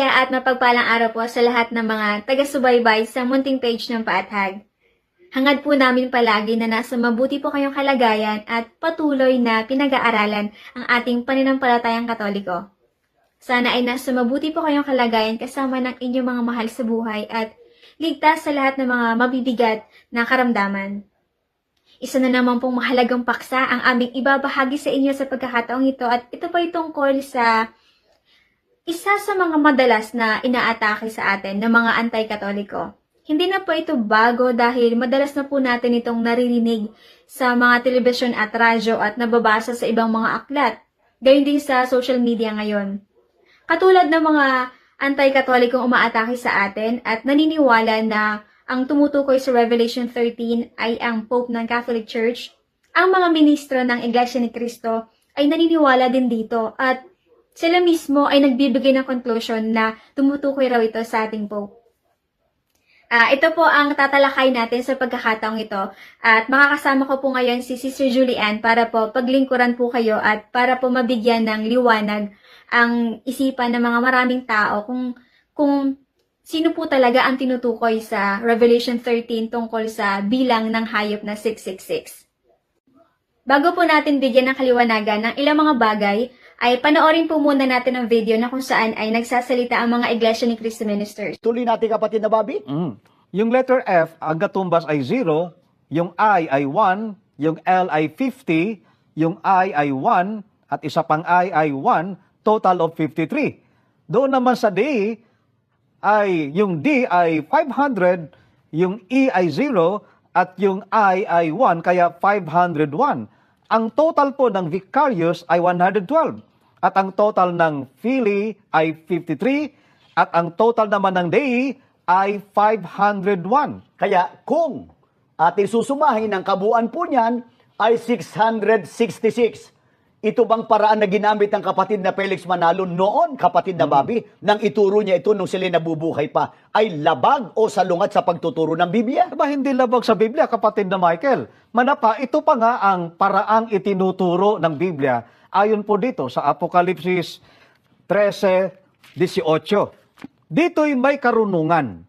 Masaya at mapagpalang araw po sa lahat ng mga taga-subaybay sa munting page ng Pahayag. Hangad po namin palagi na nasa mabuti po kayong kalagayan at patuloy na pinag-aaralan ang ating pananampalatayang Katoliko. Sana ay nasa mabuti po kayong kalagayan kasama ng inyong mga mahal sa buhay at ligtas sa lahat ng mga mabibigat na karamdaman. Isa na naman pong mahalagang paksa ang aming ibabahagi sa inyo sa pagkakataong ito at ito po ay tungkol sa isa sa mga madalas na inaatake sa atin ng mga anti-katoliko. Hindi na po ito bago dahil madalas na po natin itong naririnig sa mga telebisyon at radyo at nababasa sa ibang mga aklat, gayon din sa social media ngayon. Katulad ng mga anti-katolikong umaatake sa atin at naniniwala na ang tumutukoy sa Revelation 13 ay ang Pope ng Catholic Church, ang mga ministro ng Iglesia ni Cristo ay naniniwala din dito at sila mismo ay nagbibigay ng conclusion na tumutukoy raw ito sa ating Pope. Ito po ang tatalakay natin sa pagkakataong ito at makakasama ko po ngayon si Sister Julian para po paglingkuran po kayo at para po mabigyan ng liwanag ang isipan ng mga maraming tao kung sino po talaga ang tinutukoy sa Revelation 13 tungkol sa bilang ng hayop na 666. Bago po natin bigyan ng kaliwanagan ng ilang mga bagay, ay panoorin po muna natin ang video na kung saan ay nagsasalita ang mga Iglesia ni Cristo ministers. Tuloy natin kapatid na Bobby. Yung letter F, ang katumbas ay 0, yung I ay 1, yung L ay 50, yung I ay 1, at isa pang I ay 1, total of 53. Doon naman sa D, yung D ay 500, yung E ay 0, at yung I ay 1, kaya 501. Ang total po ng vicarious ay 112. At ang total ng Phili ay 53. At ang total naman ng Dei ay 501. Kaya kung ating susumahin, ang kabuuan po niyan ay 666. Ito bang paraan na ginamit ng kapatid na Felix Manalo noon, kapatid na Bobby, nang ituro niya ito nung sila nabubuhay pa, ay labag o salungat sa pagtuturo ng Biblia? Diba hindi labag sa Biblia, kapatid na Michael? Manapa, ito pa nga ang paraang itinuturo ng Biblia ayon po dito sa Apokalipsis 13:18. Dito'y may karunungan.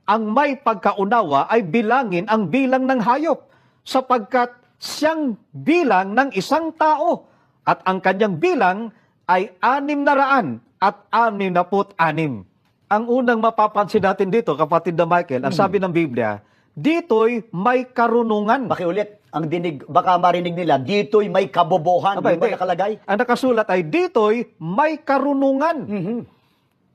Ang may pagkaunawa ay bilangin ang bilang ng hayop, sapagkat siyang bilang ng isang tao, at ang kanyang bilang ay 666. Ang unang mapapansin natin dito, kapatid na Michael, ang sabi ng Biblia, dito'y may karunungan. Pakiulit, ang dinig, baka marinig nila, dito'y may kabobohan. Di ba nakalagay? Ang nakasulat ay dito'y may karunungan.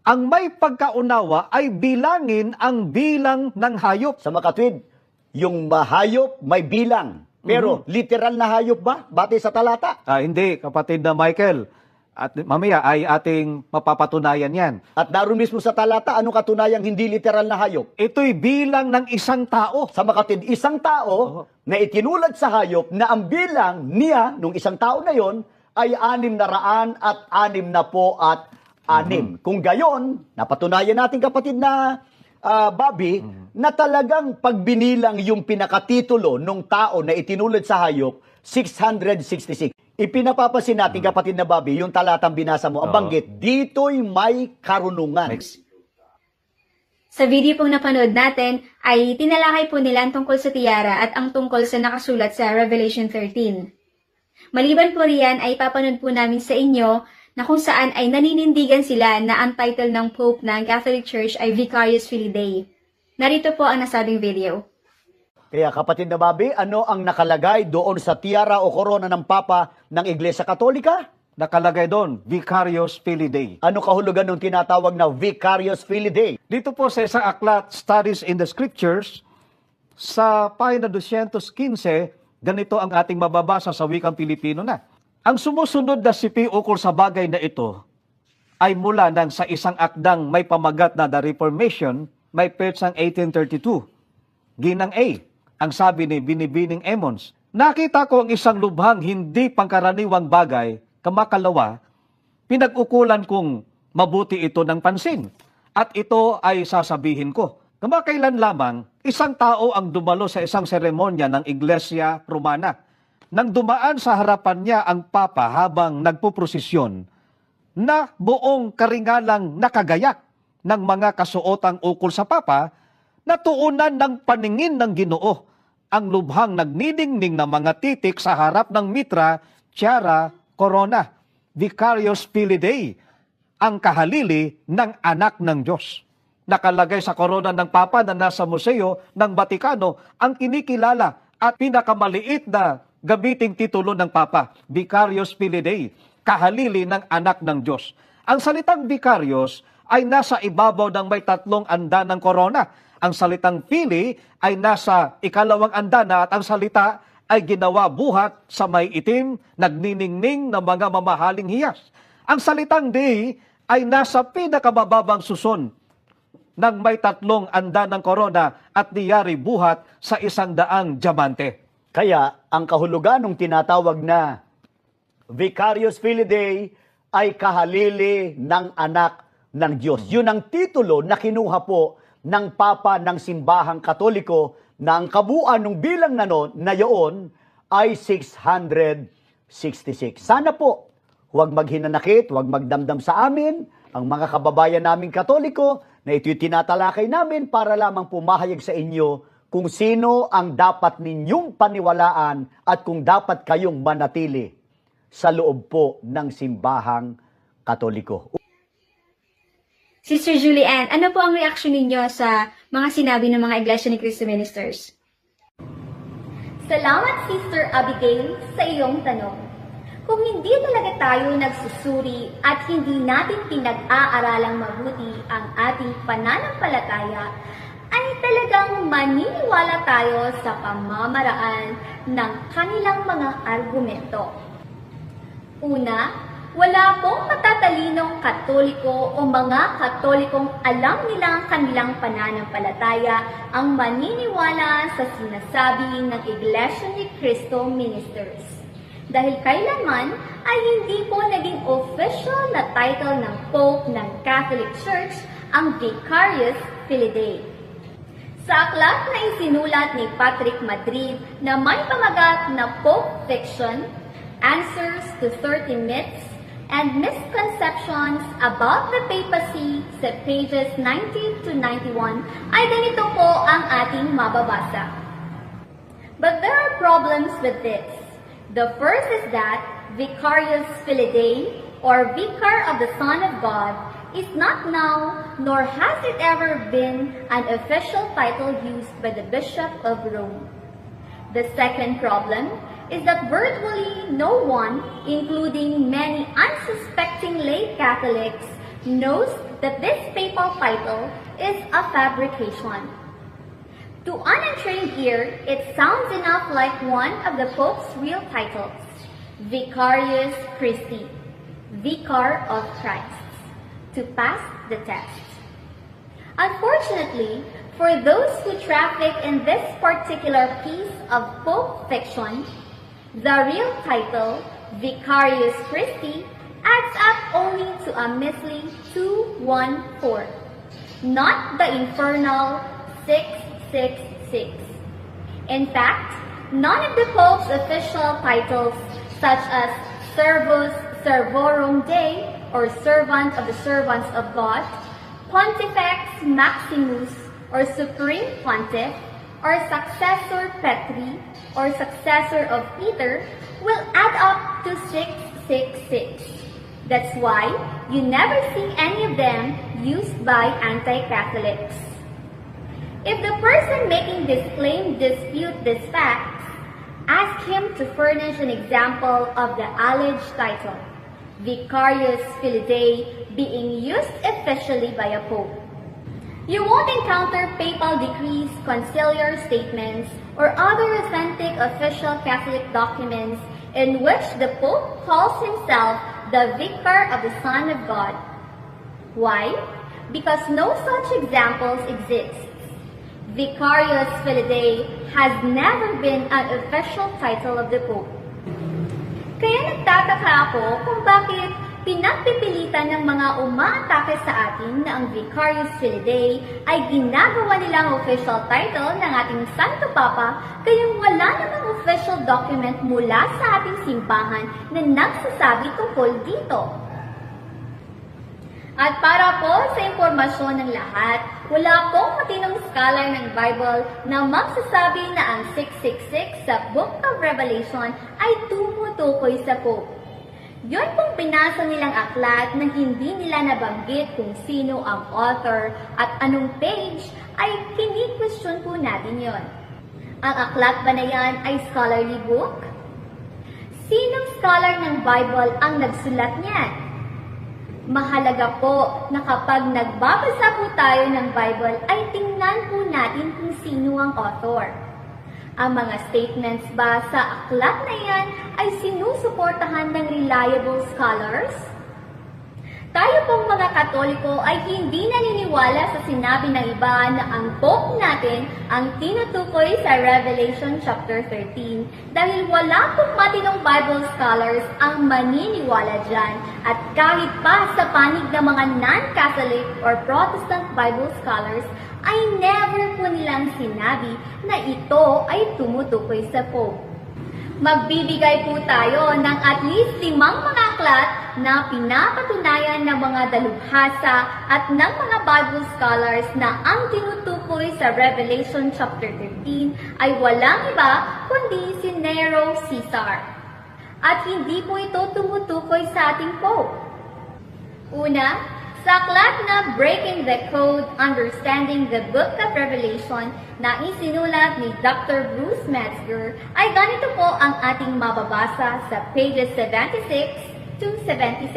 Ang may pagkaunawa ay bilangin ang bilang ng hayop. Sa makatwid, yung mahayop may bilang. Pero literal na hayop ba? Batay sa talata. Hindi, kapatid na Michael. At mamaya ay ating mapapatunayan yan. At naroon mismo sa talata, anong katunayang hindi literal na hayop? Ito'y bilang ng isang tao. Sa makatwid, isang tao na itinulad sa hayop na ang bilang niya, nung isang tao na yon, ay 666. Kung gayon, napatunayan natin kapatid na Bobby, na talagang pagbinilang yung pinakatitulo nung tao na itinulad sa hayop, 666. Ipinapapasin natin kapatid na Bobby, yung talatang binasa mo, ang banggit, dito'y may karunungan. Sa video pong napanood natin ay tinalakay po nila ang tungkol sa tiara at ang tungkol sa nakasulat sa Revelation 13. Maliban po riyan ay papanood po namin sa inyo na kung saan ay naninindigan sila na ang title ng Pope ng Catholic Church ay Vicarious Filii. Narito po ang nasabing video. Kaya kapatid na Bobby, ano ang nakalagay doon sa tiara o korona ng Papa ng Iglesia Katolika? Nakalagay doon, Vicarious Filii. Ano kahulugan ng tinatawag na Vicarious Filii? Dito po sa isang aklat, Studies in the Scriptures, sa pahina 215, ganito ang ating mababasa sa wikang Pilipino na. Ang sumusunod na sipi ukol sa bagay na ito ay mula nang sa isang akdang may pamagat na The Reformation, may petsang 1832. Ginang A, ang sabi ni Binibining Emmons, nakita ko ang isang lubhang hindi pangkaraniwang bagay, kamakalawa, pinag-ukulan kong mabuti ito ng pansin, at ito ay sasabihin ko. Kamakailan lamang, isang tao ang dumalo sa isang seremonya ng Iglesia Romana. Nang dumaan sa harapan niya ang Papa habang nagpuprosesyon, na buong karingalang nakagayak, ng mga kasuotang ukol sa Papa, natuunan ng paningin ng Ginoo ang lubhang nagniningning na mga titik sa harap ng mitra, tiara, corona, vicarious filidae, ang kahalili ng anak ng Diyos. Nakalagay sa korona ng Papa na nasa museo ng Batikano ang kinikilala at pinakamaliit na gamiting titulo ng Papa, vicarious filidae, kahalili ng anak ng Diyos. Ang salitang vicarious ay nasa ibabaw ng may 3 andan ng korona. Ang salitang fili ay nasa 2 andana at ang salita ay ginawa buhat sa may itim, nagniningning ng mga mamahaling hiyas. Ang salitang dei ay nasa pinakamababang suson ng may 3 andan ng korona at niyari buhat sa 100 diamante. Kaya ang kahulugan ng tinatawag na vicarious filidae ay kahalili ng anak ng Diyos. Yun ang titulo na kinuha po ng Papa ng Simbahang Katoliko na ang kabuuan ng bilang na yun ay 666. Sana po, huwag maghinanakit, huwag magdamdam sa amin, ang mga kababayan naming Katoliko, na ito'y tinatalakay namin para lamang pumahayag sa inyo kung sino ang dapat ninyong paniwalaan at kung dapat kayong manatili sa loob po ng Simbahang Katoliko. Sister Julianne, ano po ang reaksyon ninyo sa mga sinabi ng mga Iglesia ni Cristo Ministers? Salamat, Sister Abigail, sa iyong tanong. Kung hindi talaga tayo nagsusuri at hindi natin pinag-aaralang mabuti ang ating pananampalataya, ay talagang maniniwala tayo sa pamamaraan ng kanilang mga argumento. Una, wala pong matatalinong Katoliko o mga Katolikong alam nila ang kanilang pananampalataya ang maniniwala sa sinasabi ng Iglesia ni Cristo Ministers. Dahil kailanman ay hindi po naging official na title ng Pope ng Catholic Church ang Vicarious Filidae. Sa aklat na isinulat ni Patrick Madrid na may pamagat na Pope Fiction, Answers to 30 Myths and Misconceptions about the Papacy sa pages 90 to 91 ay ganito po ang ating mababasa. But there are problems with this. The first is that Vicarious Filidae, or Vicar of the Son of God, is not now, nor has it ever been, an official title used by the Bishop of Rome. The second problem is that virtually no one, including many unsuspecting lay Catholics, knows that this papal title is a fabrication. To untrained ear, it sounds enough like one of the Pope's real titles, Vicarius Christi, Vicar of Christ, to pass the test. Unfortunately, for those who traffic in this particular piece of Pope fiction, the real title, Vicarius Christi, adds up only to a measly 214, not the infernal 666. In fact, none of the Pope's official titles, such as Servus Servorum Dei, or Servant of the Servants of God, Pontifex Maximus, or Supreme Pontiff, or Successor Petri, or Successor of Peter, will add up to 666. That's why you never see any of them used by anti-Catholics. If the person making this claim disputes these facts, ask him to furnish an example of the alleged title, Vicarius Filidae, being used officially by a pope. You won't encounter papal decrees, conciliar statements, or other authentic official Catholic documents in which the Pope calls himself the Vicar of the Son of God. Why? Because no such examples exist. Vicarius Filidae has never been an official title of the Pope. Kaya nagtataka ako kung bakit pinagpipilitan ng mga umaatake sa atin na ang Vicarius Filidae ay ginagawa nilang official title ng ating Santo Papa, kayong wala namang official document mula sa ating simbahan na nagsasabi tungkol dito. At para po sa impormasyon ng lahat, wala pong matinong scholar ng Bible na magsasabi na ang 666 sa Book of Revelation ay tumutukoy sa Pope. Yun pong binasa nilang aklat na hindi nila nabanggit kung sino ang author at anong page ay kini-question po natin yon. Ang aklat ba na yan ay scholarly book? Sinong scholar ng Bible ang nagsulat niyan? Mahalaga po na kapag nagbabasa po tayo ng Bible ay tingnan po natin kung sino ang author. Ang mga statements ba sa aklat na yan ay sinusuportahan ng reliable scholars? Tayo pong mga Katoliko ay hindi naniniwala sa sinabi ng iba na ang Pope natin ang tinutukoy sa Revelation chapter 13 dahil wala pong matinong Bible scholars ang maniniwala dyan at kahit pa sa panig ng mga non-Catholic or Protestant Bible scholars ay never po nilang sinabi na ito ay tumutukoy sa Pope. Magbibigay po tayo ng at least 5 mga aklat na pinapatunayan ng mga dalubhasa at ng mga Bible scholars na ang tinutukoy sa Revelation chapter 13 ay walang iba kundi si Nero Caesar. At hindi po ito tumutukoy sa ating Pope. Una, sa aklat na Breaking the Code, Understanding the Book of Revelation na isinulat ni Dr. Bruce Metzger ay ganito po ang ating mababasa sa pages 76 to 77.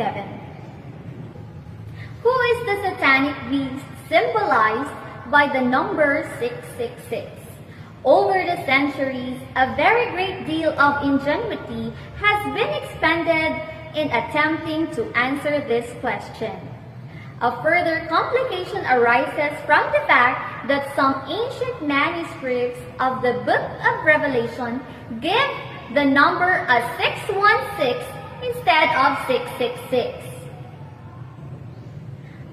Who is the satanic beast symbolized by the number 666? Over the centuries, a very great deal of ingenuity has been expended in attempting to answer this question. A further complication arises from the fact that some ancient manuscripts of the Book of Revelation give the number as 616 instead of 666.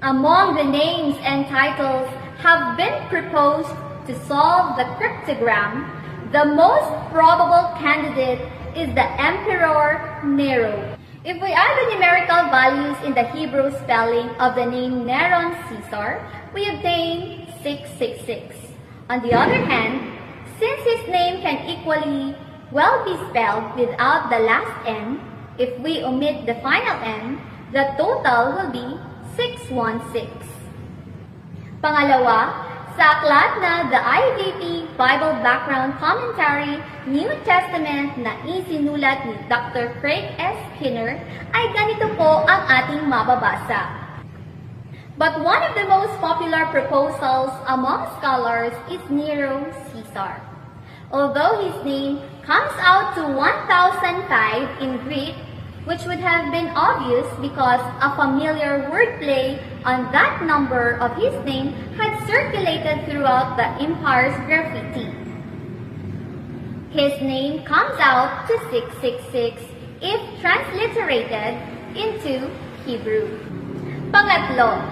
Among the names and titles have been proposed to solve the cryptogram, the most probable candidate is the Emperor Nero. If we add the numerical values in the Hebrew spelling of the name Neron Caesar, we obtain 666. On the other hand, since his name can equally well be spelled without the last N, if we omit the final N, the total will be 616. Pangalawa, sa aklat na The IDP Bible Background Commentary, New Testament na isinulat ni Dr. Craig S. Skinner, ay ganito po ang ating mababasa. But one of the most popular proposals among scholars is Nero Caesar. Although his name comes out to 1005 in Greek, which would have been obvious because a familiar wordplay on that number of his name had circulated throughout the empire's graffiti. His name comes out to 666 if transliterated into Hebrew. Pangatlo,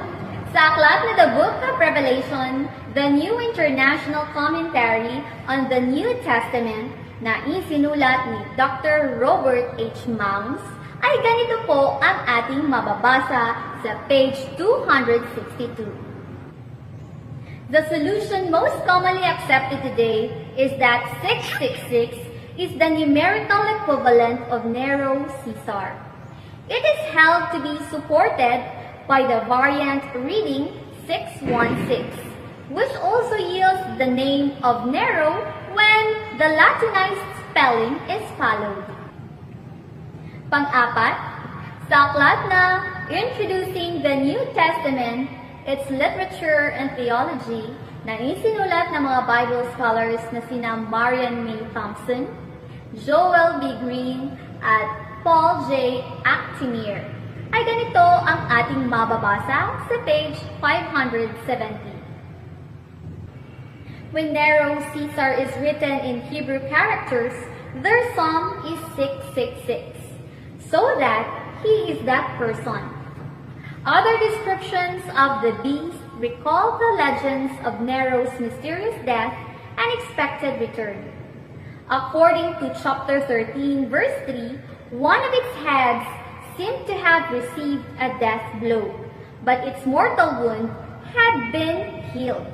sa aklat na The Book of Revelation, the New International Commentary on the New Testament na isinulat ni Dr. Robert H. Mounds, ay ganito po ang ating mababasa sa page 262. The solution most commonly accepted today is that 666 is the numerical equivalent of Nero Caesar. It is held to be supported by the variant reading 616, which also yields the name of Nero when the Latinized spelling is followed. Pang-apat, sa aklat na Introducing the New Testament, Its Literature and Theology na isinulat ng mga Bible scholars na sina Marian May Thompson, Joel B. Green, at Paul J. Actinier, ay ganito ang ating mababasa sa page 570. When Nero Caesar is written in Hebrew characters, their sum is 666. So that he is that person. Other descriptions of the beast recall the legends of Nero's mysterious death and expected return. According to chapter 13, verse 3, one of its heads seemed to have received a death blow, but its mortal wound had been healed.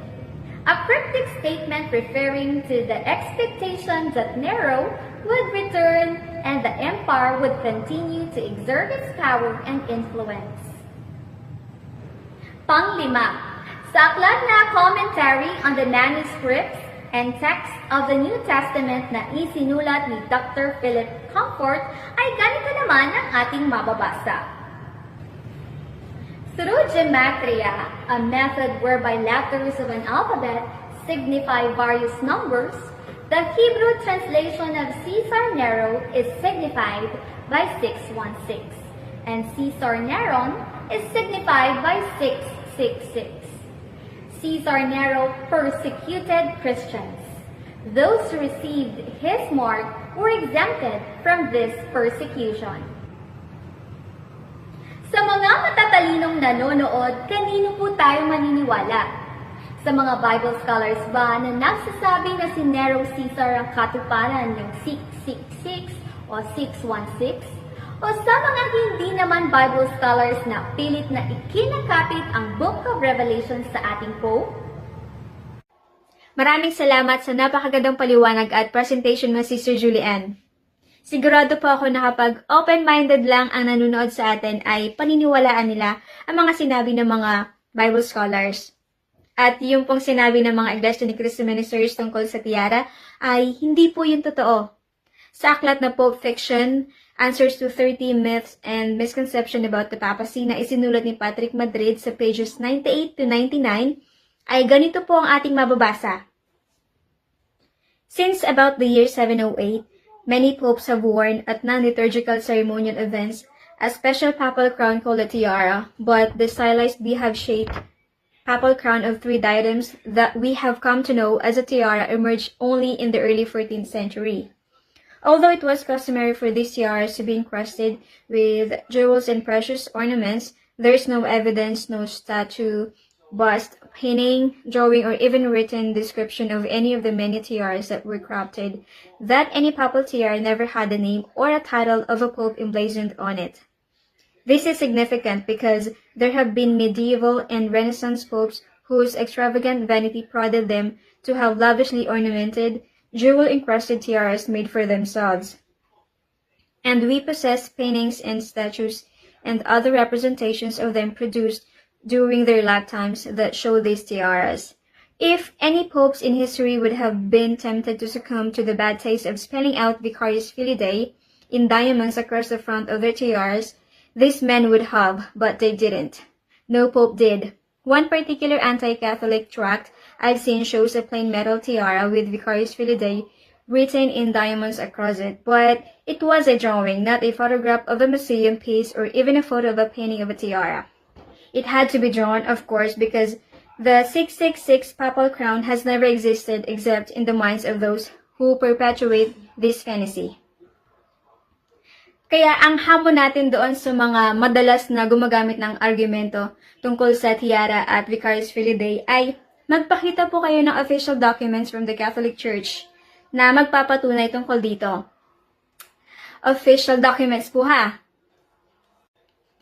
A cryptic statement referring to the expectation that Nero would return and the empire would continue to exert its power and influence. Panglima, sa aklat na Commentary on the Manuscripts and Text of the New Testament na isinulat ni Dr. Philip Comfort ay ganito naman ang ating mababasa. Through gematria, a method whereby letters of an alphabet signify various numbers, the Hebrew translation of Caesar Nero is signified by 616, and Caesar Neron is signified by 666. Caesar Nero persecuted Christians. Those who received his mark were exempted from this persecution. Sa mga matatalinong nanonood, kanino po tayo maniniwala? Sa mga Bible scholars ba na nagsasabi na si Nero Caesar ang katuparan ng 666 o 616? O sa mga hindi naman Bible scholars na pilit na ikinakapit ang Book of Revelation sa ating Pope? Maraming salamat sa napakagandang paliwanag at presentation mo, Sister Julian. Sigurado po ako na kapag open-minded lang ang nanonood sa atin ay paniniwalaan nila ang mga sinabi ng mga Bible scholars. At yung pong sinabi ng mga Iglesia ni Cristo Ministers tungkol sa tiara ay hindi po yung totoo. Sa aklat na Pope Fiction, Answers to 30 Myths and Misconception about the Papacy na isinulat ni Patrick Madrid sa pages 98 to 99, ay ganito po ang ating mababasa. Since about the year 708, many popes have worn at non-liturgical ceremonial events a special papal crown called a tiara, but the stylized beehive-shaped papal crown of 3 diadems that we have come to know as a tiara emerged only in the early 14th century. Although it was customary for these tiaras to be encrusted with jewels and precious ornaments, there is no evidence, no statue, bust, painting, drawing, or even written description of any of the many tiaras that were crafted, that any papal tiara never had a name or a title of a pope emblazoned on it. This is significant because there have been medieval and Renaissance popes whose extravagant vanity prodded them to have lavishly ornamented, jewel-encrusted tiaras made for themselves. And we possess paintings and statues and other representations of them produced during their lifetimes that show these tiaras. If any popes in history would have been tempted to succumb to the bad taste of spelling out Vicarius Filidae in diamonds across the front of their tiaras, these men would have, but they didn't. No pope did. One particular anti-Catholic tract I've seen shows a plain metal tiara with Vicarius Filidae written in diamonds across it, but it was a drawing, not a photograph of a museum piece or even a photo of a painting of a tiara. It had to be drawn, of course, because the 666 papal crown has never existed except in the minds of those who perpetuate this fantasy. Kaya ang hamon natin doon sa mga madalas na gumagamit ng argumento tungkol sa tiara at Vicarius Filidae ay magpakita po kayo ng official documents from the Catholic Church na magpapatunay tungkol dito. Official documents po ha.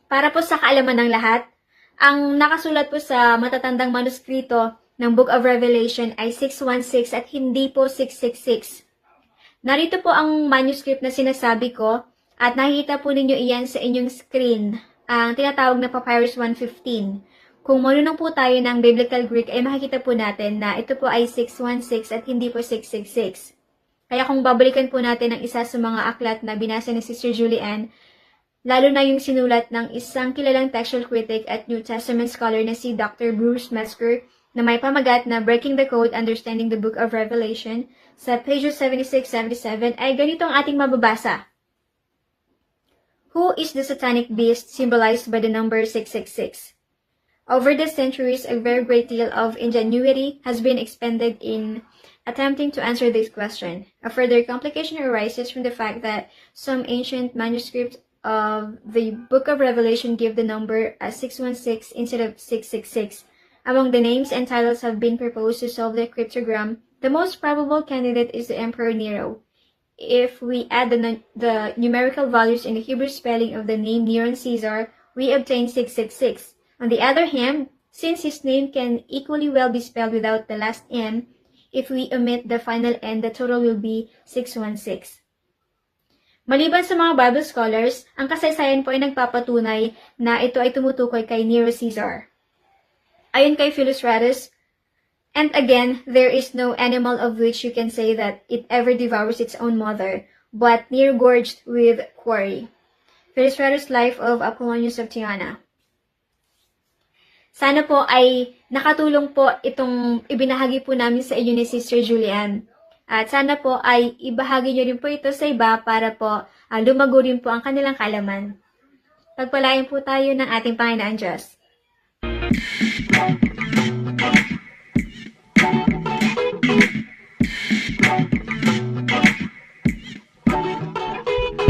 Para po sa kaalaman ng lahat, ang nakasulat po sa matatandang manuskrito ng Book of Revelation ay 616 at hindi po 666. Narito po ang manuscript na sinasabi ko at nakikita po ninyo iyan sa inyong screen, ang tinatawag na Papyrus 115. Kung marunong po tayo ng Biblical Greek ay makikita po natin na ito po ay 616 at hindi po 666. Kaya kung babalikan po natin ang isa sa mga aklat na binasa ni Sister Julian, lalo na yung sinulat ng isang kilalang textual critic at New Testament scholar na si Dr. Bruce Metzger na may pamagat na Breaking the Code, Understanding the Book of Revelation, sa pages 76-77 ay ganito ang ating mababasa. Who is the satanic beast symbolized by the number 666? Over the centuries, a very great deal of ingenuity has been expended in attempting to answer this question. A further complication arises from the fact that some ancient manuscripts of the Book of Revelation give the number as 616 instead of 666. Among the names and titles have been proposed to solve the cryptogram, the most probable candidate is the Emperor Nero. If we add the numerical values in the Hebrew spelling of the name Neron Caesar, we obtain 666. On the other hand, since his name can equally well be spelled without the last N, if we omit the final N, the total will be 616. Maliban sa mga Bible scholars, ang kasaysayan po ay nagpapatunay na ito ay tumutukoy kay Nero Caesar. Ayon kay Philostratus, and again, there is no animal of which you can say that it ever devours its own mother, but near gorged with quarry. Philostratus' Life of Apollonius of Tyana. Sana po ay nakatulong po itong ibinahagi po namin sa inyo ni Sister Julian. At sana po ay ibahagi nyo rin po ito sa iba para po lumago rin po ang kanilang kalaman. Pagpalain po tayo ng ating Panginoon Diyos.